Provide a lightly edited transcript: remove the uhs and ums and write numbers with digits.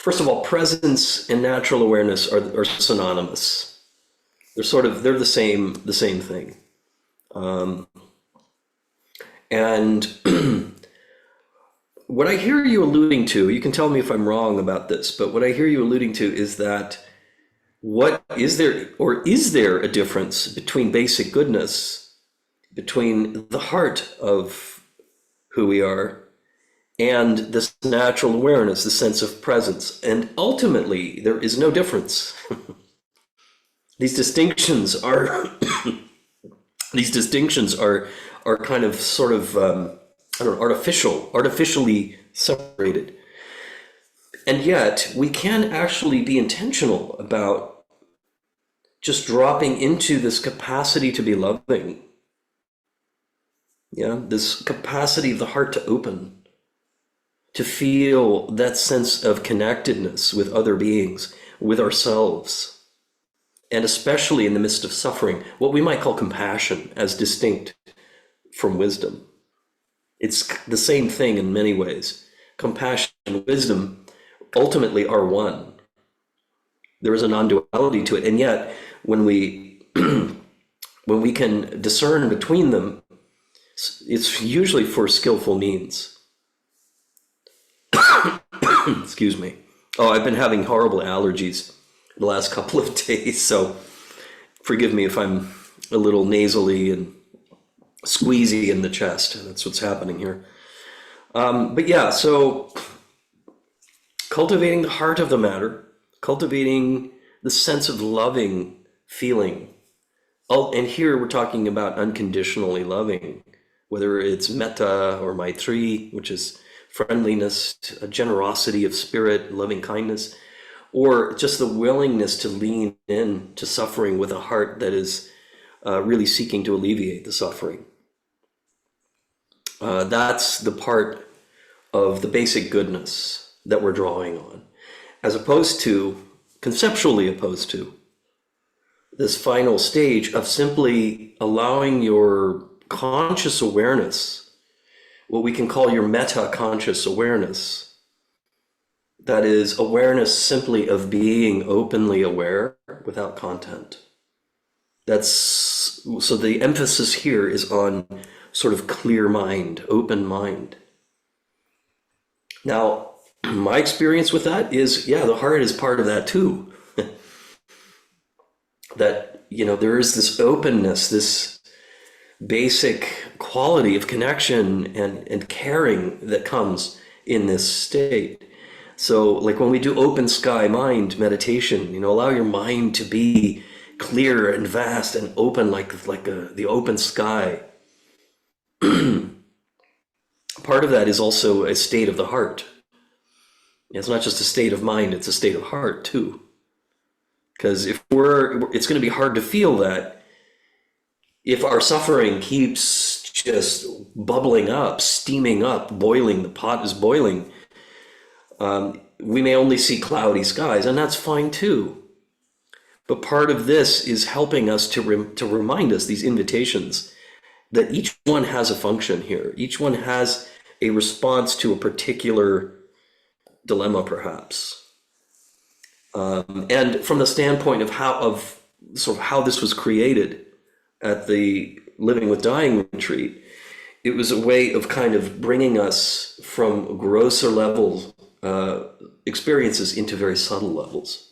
first of all, presence and natural awareness are synonymous. They're the same thing. And what I hear you alluding to, you can tell me if I'm wrong about this, but what I hear you alluding to is that is there a difference between basic goodness, between the heart of who we are, and this natural awareness, the sense of presence? And ultimately, there is no difference. These distinctions are kind of sort of I don't know, artificially separated. And yet we can actually be intentional about just dropping into this capacity to be loving. Yeah, this capacity of the heart to open, to feel that sense of connectedness with other beings, with ourselves, and especially in the midst of suffering, what we might call compassion as distinct from wisdom. It's the same thing in many ways. Compassion and wisdom ultimately are one. There is a non-duality to it, and yet when we when we can discern between them, it's usually for skillful means. Excuse me. Oh, I've been having horrible allergies the last couple of days, so forgive me if I'm a little nasally and squeezy in the chest. That's what's happening here. But yeah, so cultivating the heart of the matter, cultivating the sense of loving feeling. Oh, and here we're talking about unconditionally loving, whether it's metta or maitri, which is friendliness, a generosity of spirit, loving kindness, or just the willingness to lean in to suffering with a heart that is really seeking to alleviate the suffering. That's the part of the basic goodness that we're drawing on, as opposed to, conceptually opposed to, this final stage of simply allowing your conscious awareness, what we can call your meta-conscious awareness, that is awareness simply of being openly aware without content. So the emphasis here is on sort of clear mind, open mind. Now, my experience with that is, yeah, the heart is part of that too. That, there is this openness, this basic quality of connection and caring that comes in this state. So like when we do open sky mind meditation, allow your mind to be clear and vast and open like the open sky. Part of that is also a state of the heart. It's not just a state of mind, it's a state of heart too. Because it's going to be hard to feel that if our suffering keeps just bubbling up, steaming up, boiling, the pot is boiling. We may only see cloudy skies, and that's fine too. But part of this is helping us to remind us, these invitations, that each one has a function here. Each one has a response to a particular dilemma, perhaps. And from the standpoint of how this was created at the Living with Dying retreat, it was a way of kind of bringing us from grosser level experiences into very subtle levels.